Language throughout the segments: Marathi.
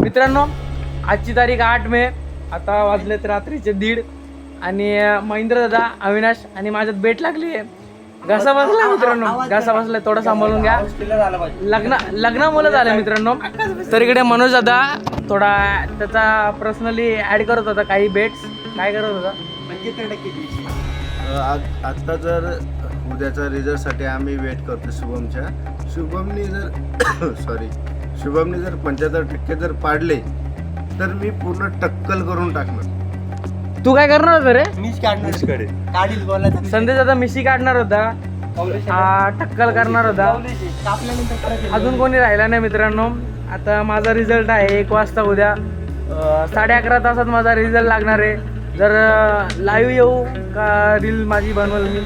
मित्रांनो, आजची तारीख 8 मे. आता वाजलेत रात्रीचे 1:30 आणि महेंद्र दादा, अविनाश आणि माझ्यात बेट लागली आहे. घसा बसलाय मित्रांनो, घसा बसलाय, थोडं सांभाळून घ्या. लग्न मुलं झालं मित्रांनो. तर इकडे मनोज दादा थोडा त्याचा पर्सनली ऍड करत होता काही बेट्स. काय करत होता? आत्ता जर उद्याचा रिझल्टसाठी आम्ही वेट करतो शुभमच्या. शुभमनी जर 75% जर पाडले तर मी पूर्ण टक्कल करून टाकणार. तू काय करणार होता रे? मीच काढणार. संदेश दादा मिशी काढणार होता, टक्कल करणार होता. अजून कोणी राहिला नाही मित्रांनो. आता माझा रिझल्ट आहे 1 वाजता उद्या. 11:30 तासात माझा रिझल्ट लागणार आहे. जर लाईव्ह येऊ का रील माझी बनवल मी,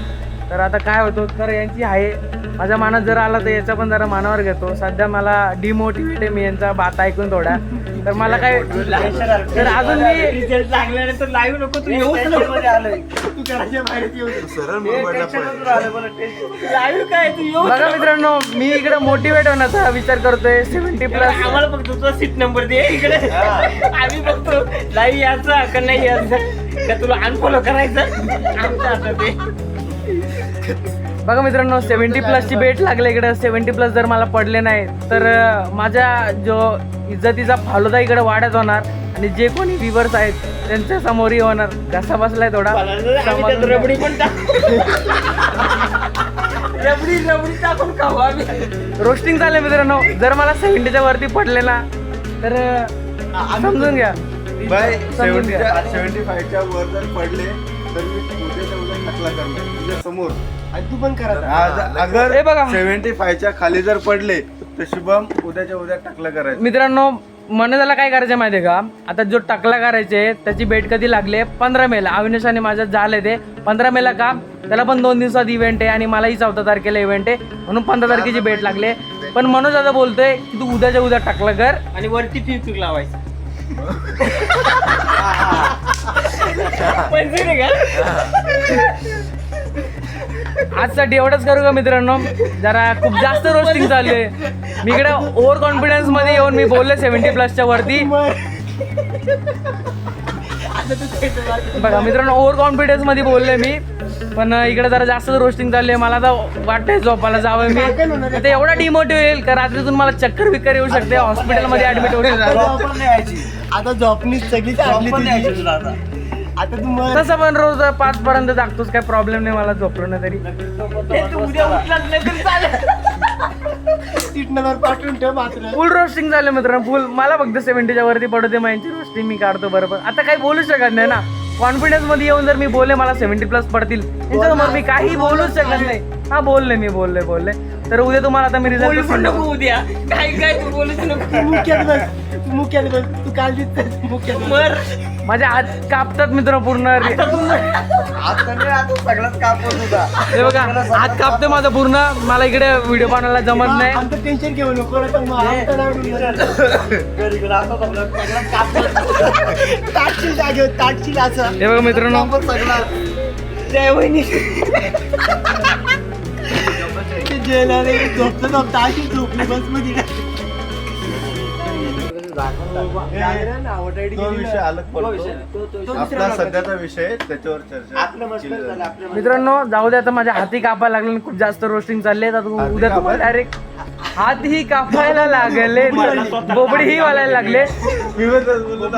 तर आता काय होतं तर यांची आहे. माझ्या मनात जर आला तर याचा पण जरा मनावर घेतो. सध्या मला डिमोटिवेट आहे मी यांचा बात ऐकून थोडा. तर मला काय तर अजून मी रिझल्ट लागल्यानंतर लाईव्ह नको तू येऊच नको. तू करायच्या बाहेर येऊ सरळ मुंबईला लाईव्ह काय तू येऊ. बघा मित्रांनो, मी इकडे मोटिवेट होण्याचा विचार करतोय. 70+ आम्हाला फक्त तुझा सीट नंबर दे इकडे. आम्ही बघतो लाईव्ह यायचा का नाही यायचं का तुला अनफॉलो करायचं आमच्या हातात आहे. बघा मित्रांनो, 70+ ची बेट लागले इकडे. 70+ जर मला पडले नाही तर माझ्या जो इज्जतीचा फालुदा इकडे वाढत होणार आणि जे कोणी व्ह्यूअर्स आहेत त्यांच्या समोरही होणार. घसा बसलाय थोडा. रबडी पण रबडी टाकून खाऊ आम्ही. रोस्टिंग चाललंय मित्रांनो. जर मला 70च्या वरती पडले ना तर समजून घ्या. बाय समजून घ्या. 75च्या वर जर पडले तर मी उद्याच्या उद्या टकला करणार तुझ्या समोर. तू पण करत अगर हे बघा. 75च्या खाली जर पडले तर शुभम उद्याच्या उद्या टकला करायचं. मित्रांनो, मनोजाला काय करायचं माहिती आहे का? आता जो टकला करायचे त्याची बेट कधी लागले? 15 मेला. अविनाश आणि माझ्यात झाले ते 15 मेला. का त्याला पण 2 दिवसात इव्हेंट आहे आणि मलाही 14 तारखेला इव्हेंट आहे, म्हणून 15 तारखेची बेट लागले. पण मनोज दादा बोलतोय की तू उद्याच्या उद्या टकला कर आणि वरती फिक लावायचं. आजसाठी एवढंच करू का मित्रांनो? जरा खूप जास्त रोस्टिंग चालू आहे. मी इकडे ओव्हर कॉन्फिडन्स मध्ये येऊन मी बोलले 70+च्या वरती. बघा मित्रांनो, ओव्हर कॉन्फिडन्स मध्ये बोलले मी, पण इकडे जरा जास्त रोस्टिंग चालली आहे. मला तर वाटतंय झोपायला जावं मी. आता एवढा डिमोटिव्ह येईल का रात्रीतून मला चक्कर बिक्कर येऊ शकते, हॉस्पिटलमध्ये ऍडमिट होऊ शकतो. आता झोपणी सगळी आता तू तसं पण रोज 5 पर्यंत जागतोच, काय प्रॉब्लेम नाही मला झोपलो ना तरी. उद्या उठला नाही चालेल. सीट नंबर पाठवून ठेव मात्र. फुल रोस्टिंग झालं मित्रांनो, फुल. मला फक्त 70च्या वरती पडू दे, माझी रोस्टिंग मी काढतो बरोबर. आता काही बोलू शकत नाही ना. कॉन्फिडन्स मध्ये येऊन जर मी बोलले मला 70+ पडतील त्यांच्यासमोर मी काही बोलूच शकत नाही. हा बोलले मी बोलले. तर उद्या तुम्हाला आता मी रिझल्ट नको उद्या काय तू बोलूच नको. मुख्यात बस तू काल दिसत मुख्यात माझ्या हात कापतात मित्र पूर्ण. सगळंच कापून होता. हे बघा, हात कापते माझा पूर्ण. मला इकडे व्हिडिओ बनवायला जमत नाही. आमचं टेन्शन घेऊ नको. ताटशील जागेवर ताटशील असं. हे बघा मित्रांनो, जय वहिनी झोपलं अशी झोपली बस मध्ये. तो विषय अलग पडतो. आपला सध्याचा विषय त्याच्यावर चर्चा. मित्रांनो जाऊ दे. आता माझ्या हाती कापायला लागले, खूप जास्त रोस्टिंग चालले. उद्या तुम्हाला डायरेक्ट हातही कापायला लागले, बोबडीही वालायला लागले.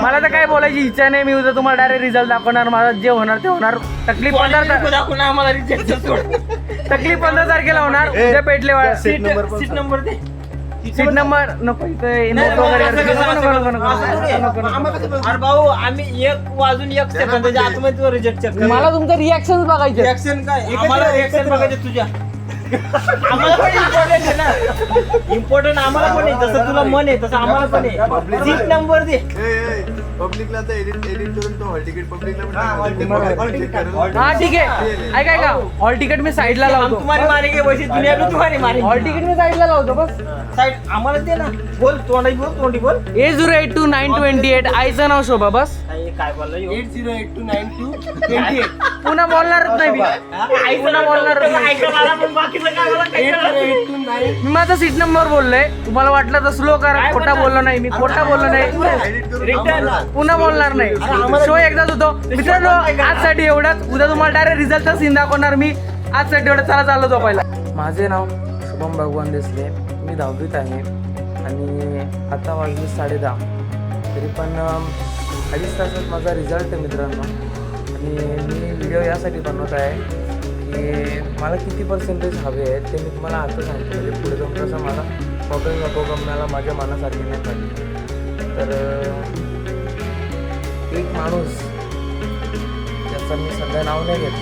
मला तर काय बोलायची इच्छा नाही. मी उद्या तुम्हाला डायरेक्ट रिझल्ट दाखवणार. माझा जे होणार ते होणार. तकलीफ 15 तारखेला होणार. उद्या पेटले सीट नंबर दे. सीट नंबर नको अरे भाऊ आम्ही 1 वाजून 1 सेकंदाच्या आतमध्ये रिजेक्ट चेक. मला तुमचं रिॲक्शन बघायचे. रिॲक्शन काय? आम्हाला रिॲक्शन बघायचे तुझ्या. आम्हाला पण इम्पॉर्टंट आहे ना. इम्पॉर्टंट आम्हाला पण आहे. जसं तुला मन आहे तसं आम्हाला पण आहे. सीट नंबर दे. पब्लिकला तर एडिट करून तो हॉल तिकीट पब्लिकला. हा ठीक आहे. ऐका हॉल तिकीट मी साईडला लावतो. तुम्हारी मारेंगे वैसे दुनिया में तुम्हारी मारेंगे. हॉल तिकीट मी साईडला लावतो बस. साईड आम्हाला दे ना. बोल तोंडी बोल. 80829228 आईचं नाव शोभा बस. काय बोलला 80829228. पुन्हा बोलणारच नाही मी. पुन्हा बोलणार ऐका मला पण बाकी बाकीचं काय मला काही कळलं नाही. मी माझा सीट नंबर बोललोय, तुम्हाला वाटलं तर स्लो करा. काय खोटा बोलणार? बोललो नाही मी, खोटा बोललो नाही, रिटर्न पुन्हा बोलणार नाही. शो एकदाच होतो मित्रांनो. आजसाठी एवढंच. उद्या तुम्हाला डायरेक्ट रिझल्टचा सीन दाखवणार मी. आजसाठी एवढं. चला चाललो झोपायला. माझे नाव शुभम भगवान देसले, मी 10वीत आहे आणि आता वाजले 10:30. तरी पण 2.5 तासात माझा रिझल्ट आहे मित्रांनो. आणि मी व्हिडिओ यासाठी बनवत आहे की मला किती पर्सेंटेज हवे आहेत ते मी तुम्हाला आता सांगतो. म्हणजे पुढे जाऊन कसं मला प्रॉब्लेम नको का मला माझ्या मनासारखी नाही पाहिजे. तर एक माणूस त्याचं मी सध्या नाव नाही घेत,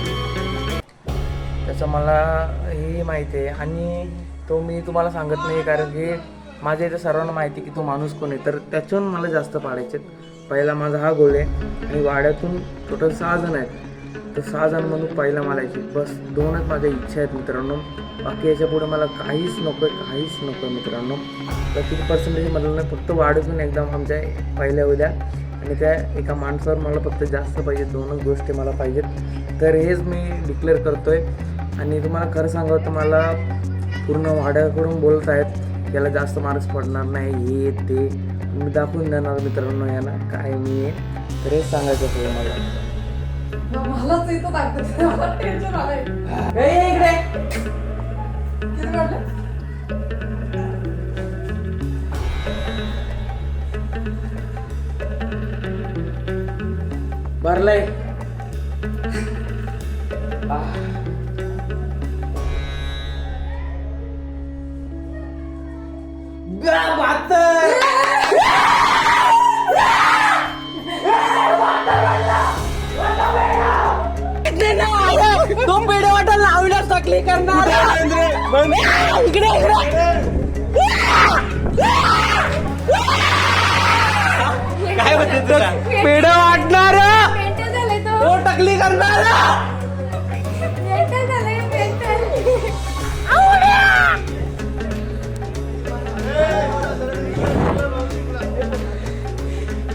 त्याचं मला हे माहिती आहे आणि तो मी तुम्हाला सांगत नाही कारण की माझ्या इथे सर्वांना माहिती की तो माणूस कोण आहे. तर त्याच्याहून मला जास्त पाडायचे. पहिला माझा हा गोल आहे आणि वाड्यातून टोटल 6 जण आहेत. तर 6 जणांमधून पहिला मला यायची बस 2च माझ्या इच्छा आहेत मित्रांनो. बाकी याच्या पुढे मला काहीच नको आहे, काहीच नको आहे मित्रांनो. तर किती पर्सेंटेज मला नाही, फक्त वाढतून एकदम आमच्या पहिल्या उद्या आणि त्या एका माणसावर मला फक्त जास्त पाहिजे. 2च गोष्टी मला पाहिजेत. तर हेच मी डिक्लेअर करतो आहे आणि तुम्हाला खरं सांगावं तर मला पूर्ण वाड्याकडून बोलत आहेत याला जास्त मार्क्स पडणार नाही, हे ते मी दाखवून देणार मित्रांनो यांना काय मी आहे. तर हेच सांगायचं पुढे मला. मलाच इथं दाखवते, मला टेन्शन आलंय. किती वाटलं? भरलंय. तो पेढे वाटायला लावल्यास टाकले करणार इकडे काय होते तुला? पेढे वाटणार मेंटल झालंय तो. तो टकली करणार. मेंटल झालंय, मेंटल.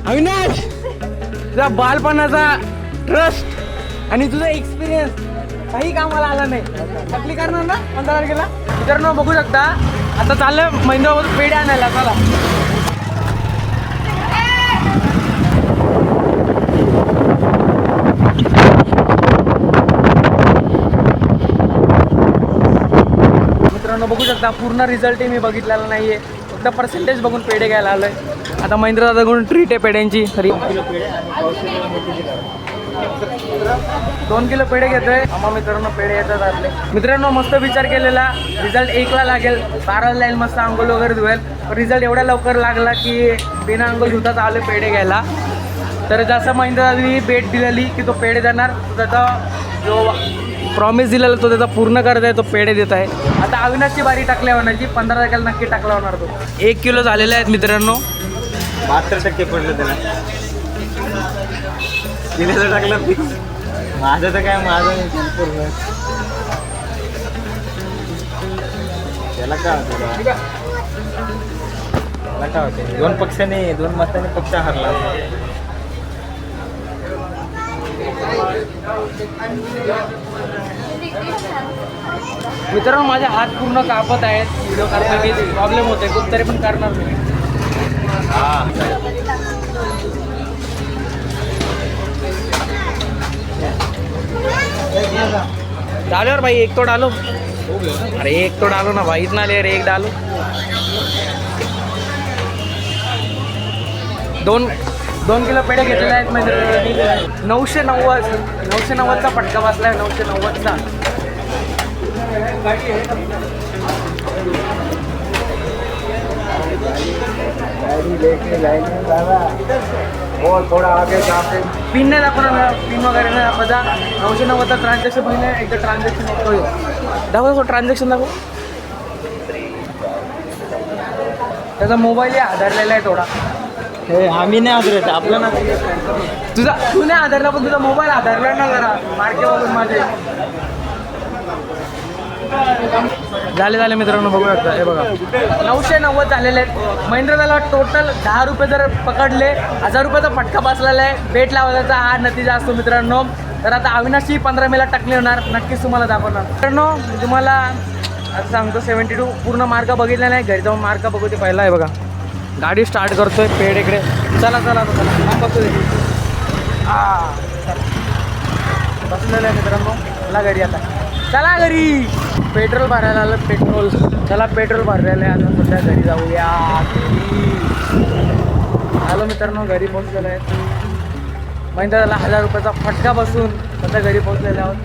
अविनाश, तुझा बालपणाचा ट्रस्ट आणि तुझा एक्सपिरियन्स काही कामाला आला नाही. टकली करणार ना 15 तारखेला. मित्रांनो बघू शकता आता चाललं महिंद्रावर पेढे आणायला. चला मित्रांनो बघू शकता पूर्ण रिझल्टही मी बघितलेला नाहीये, फक्त पर्सेंटेज बघून पेढे घ्यायला आलोय. आता महिंद्रा दादाकडून ट्रीट आहे पेढ्यांची. खरी 2 किलो पेढे घेतोय आम्हा मित्रांनो. पेढे येतात आपले मित्रांनो. मस्त विचार केलेला रिझल्ट 1ला लागेल, 12ला येईल, मस्त आंघोळ वगैरे धुवेल. रिझल्ट एवढ्या लवकर लागला की बिना आंघोळ धुताच आले पेढे घ्यायला. तर जसं महिंद्रा दादानी भेट दिलेली की तो पेढे देणार, त्याचा जो प्रॉमिस दिलेला तो त्याचा पूर्ण करत आहे, तो पेढे देत आहे. आता अविनाशची बारी टाकल्या होण्याची 15 तारखेला नक्की टाकला होणार तो. 1 किलो झालेले आहेत मित्रांनो. 72% पडलं त्याला. तिने टाकलं फिक्स. माझं तर काय, माझं पूर्ण. त्याला काय होतं, त्याला काय होतं, 2 पक्षाने 2 मताने पक्ष हरला. मित्रांनो माझे हात पूर्ण कापत आहेत व्हिडिओ करताना. प्रॉब्लेम होते खूप, तरी पण करणार मी. डालो यार भाई, 1 तो डालो. अरे 1 तो डालो ना भाई, इतना ले रे, 1 डालो. 2 किलो पेढे घेतलेले आहेत म्हणजे 990चा फटका बसलाय. 990चा. पिन नाही दाखवणार, पिन वगैरे नाही दाखवता. 990चा ट्रान्झॅक्शन पहिले एकदा ट्रान्झॅक्शन होतो. दाखव ट्रान्झॅक्शन दाखव. त्याचा मोबाईलही आधारलेला आहे थोडा. हे आम्ही नाही आदरत, आपलं ना. तुझा तू नाही आधारला पण तुझा मोबाईल आधारला ना जरा मार्केटवरून माझे. झाले मित्रांनो बघू शकता. हे बघा 990 झालेले आहेत. महिंद्रा दादाला टोटल 10 रुपये जर पकडले 1000 रुपयाचा फटका बसलेला आहे. बेट लावायचा हा नतीजा असतो मित्रांनो. तर आता अविनाशची 15 मेला टाकली होणार, नक्कीच तुम्हाला दाखवणार. मित्रांनो तुम्हाला आता सांगतो 72 पूर्ण मार्क बघितला नाही, घरी जाऊन मार्क बघू ते पहिला आहे बघा. गाडी स्टार्ट करतोय पेड इकडे. चला चला चला बसू दे. बसलेलं आहे मित्रांनो. चला घरी आता, चला घरी. पेट्रोल भरायला आलं, पेट्रोल. चला पेट्रोल भरायला आहे आता, सध्या घरी जाऊया. आलो मित्रांनो, घरी पोहोचलेलो आहे. महिंद्राला 1000 रुपयाचा फटका बसून सध्या घरी पोहोचलेले आहोत.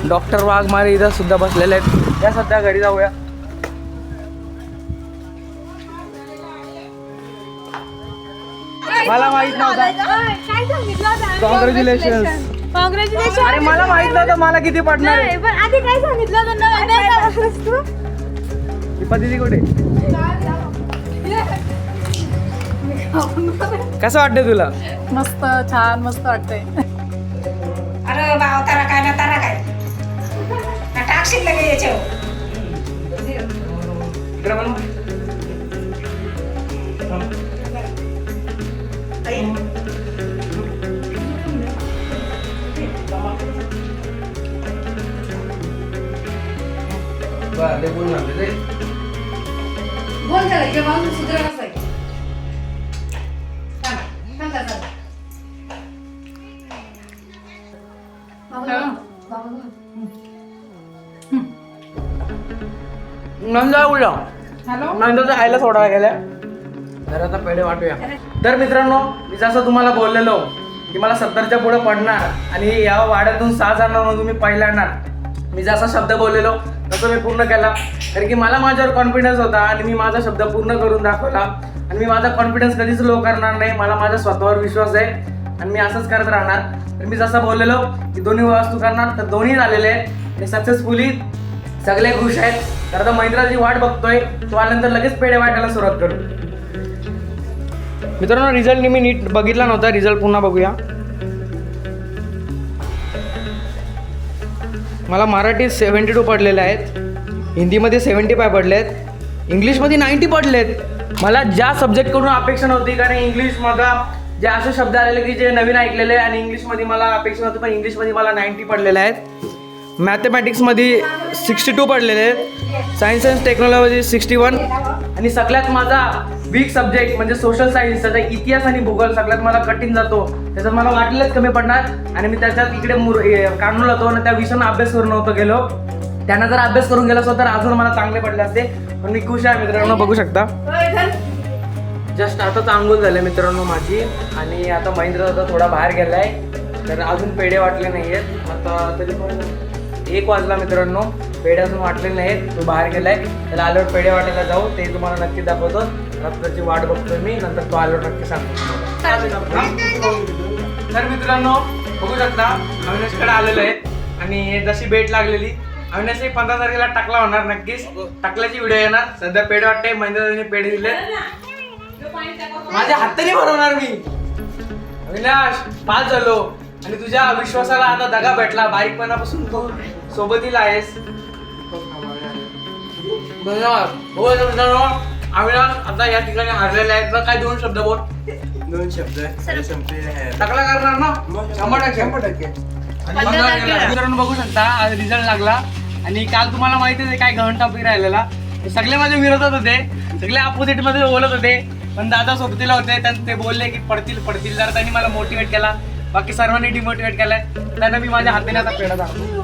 डॉक्टर वाघमारे इथं सुद्धा बसलेले आहेत. या सध्या घरी जाऊया. मला माहित नव्हता. कॉंग्रॅच्युलेशन. अरे मला माहित नव्हतं मला किती पडणार आहे. पण आधी काय सांगितलं होतं ना? दीपा दिदी कुठे? कसं वाटतंय तुला? मस्त, छान मस्त वाटतंय. अरे बाबा तारा काय ना तारा काय ना टाकशील लगे याच्यावर इकडे बघ. बरं, ते बोल ना ते. बोल त्याला, जे माणूस सुधारायलाच आहे. थांब, थांब, थांब. नंदा उडला. हॅलो. नंदाचं खायला सोडायला गेल्या. तर आता पेढे वाटूया. तर मित्रांनो, मी जसं तुम्हाला बोललेलो की मला 70च्या पुढे पडणार आणि या वाड्यातून 6 जणांमधून मी पहिला येणार. मी जसा शब्द बोललेलो तसं मी पूर्ण केला. कारण की मला माझ्यावर कॉन्फिडन्स होता आणि मी माझा शब्द पूर्ण करून दाखवला. आणि मी माझा कॉन्फिडन्स कधीच लो करणार नाही. मला माझ्या स्वतःवर विश्वास आहे आणि मी असंच करत राहणार. तर मी जसं बोललेलो की दोन्ही वस्तू करणार, तर दोन्ही झालेले आहेत आणि सक्सेसफुली सगळे खुश आहेत. तर आता महिंद्राची वाट बघतोय, तो आल्यानंतर लगेच पेढे वाटायला सुरुवात करू. मित्रांनो, रिझल्ट मी नीट बघितला नव्हता. रिझल्ट पुन्हा बघूया. मला मराठीत 72 पडलेले आहेत, हिंदीमध्ये 75 पडले आहेत, इंग्लिशमध्ये 90 पडलेत. मला ज्या सब्जेक्टकडून अपेक्षा नव्हती, कारण इंग्लिशमध्ये जे असे शब्द आलेले की जे नवीन ऐकलेले आणि इंग्लिशमध्ये मला अपेक्षा नव्हती, पण इंग्लिशमध्ये मला 90 पडलेले आहेत. मॅथमॅटिक्समध्ये 62 पडलेले आहेत, सायन्स अँड टेक्नॉलॉजी 61 आणि सगळ्यात माझा वीक सब्जेक्ट म्हणजे सोशल सायन्स, त्याचा इतिहास आणि भूगोल सगळ्यात मला कठीण जातो. त्याच्यात मला वाटलेच कमी पडणार आणि मी त्याच्यात इकडे काढून जातो आणि त्या विषयानं अभ्यास करून नव्हतं गेलो. त्यांना जर अभ्यास करून गेला असतो तर अजून मला चांगले पडले असते. पण मी खुश आहे मित्रांनो, बघू शकता. जस्ट आताच आंघोळ झाले मित्रांनो माझी आणि आता महेंद्र दादा थोडा बाहेर गेलाय, तर अजून पेढे वाटले नाही आहेत. आता तरी पण 1 वाजला मित्रांनो, पेढे अजून वाटले नाहीत. तो बाहेर गेलाय, त्याला आल्यावर पेढे वाटायला जाऊ, ते तुम्हाला नक्की दाखवतो. रात्रीची वाट बघतोय मी, नंतर तो आल्यावर नक्की सांगतो. तर मित्रांनो बघू शकता अविनाशकडे आलेलो आहे आणि जशी भेट लागलेली अविनाशही 15 तारखेला टाकला होणार, नक्कीच टाकल्याची व्हिडिओ येणार. सध्या पेढे वाटते, महेंद्रने पेढे दिले, माझ्या हाताने बनवणार मी. अविनाश पास झालो आणि तुझ्या विश्वासाला आता दगा भेटला. बारीकपणापासून तू सोबतीला आहेस. धन्यवाद. हो मित्रांनो, अविनाश आता या ठिकाणी हारलेले आहेत. तर काय 2 शब्द बोल. 2 शब्द टाकला करणार ना 100%. मित्रांनो बघू शकता आज रिझल्ट लागला आणि काल तुम्हाला माहितीच आहे काय गहन टॉपिक राहिलेला. सगळे माझ्या विरोधात होते, सगळे अपोजिट मध्ये बोलत होते, पण दादा सोबतीला होते. त्यांनी ते बोलले की पडतील जर त्यांनी मला मोटिवेट केला. बाकी सर्वांनी डिमोटिवेट केलंय. त्यांना मी माझ्या हाताने आता पेढा दाखवतो.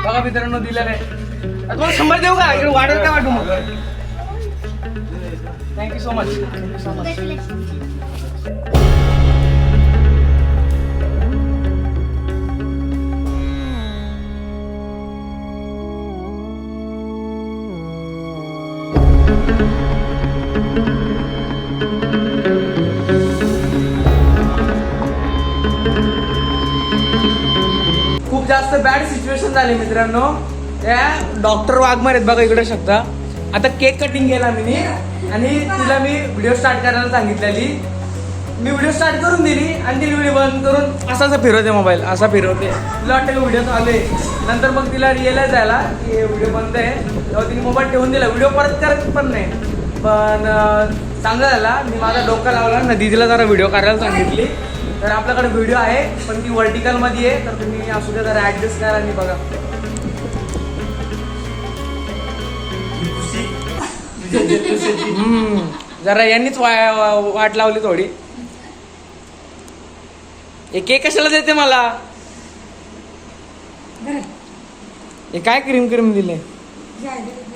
बघा मित्रांनो दिलेलं आहे. तुम्हाला 100 देऊ का? इकडे वाढेल का वाटू मग? Thank you so much. खूप जास्त बॅड सिच्युएशन झाली मित्रांनो. त्या डॉक्टर वाघमारे आहेत बघा इकडे शकता. आता केक कटिंग केला मी आणि तिला मी व्हिडिओ स्टार्ट करायला सांगितलेली. मी व्हिडिओ स्टार्ट करून दिली आणि ती व्हिडिओ बंद करून असा फिरवते मोबाईल, असा फिरवते. तिला वाटतं व्हिडिओ चालू आहे. नंतर मग तिला रिअलाइज झाला की व्हिडिओ बंद आहे, तेव्हा तिने मोबाईल ठेवून दिला. व्हिडिओ परत करत पण नाही. पण चांगला झाला, मी माझा डोका लावला ना, दीदीला जरा व्हिडिओ करायला सांगितली. तर आपल्याकडे व्हिडिओ आहे पण ती वर्टिकलमध्ये आहे, तर तुम्ही असू दे जरा ॲडजस्ट करा आणि बघा. जरा यांनीच वाट लावली थोडी. एक एक कशाला देते मला? बरं. हे काय क्रीम क्रीम दिले? घ्या, घ्या.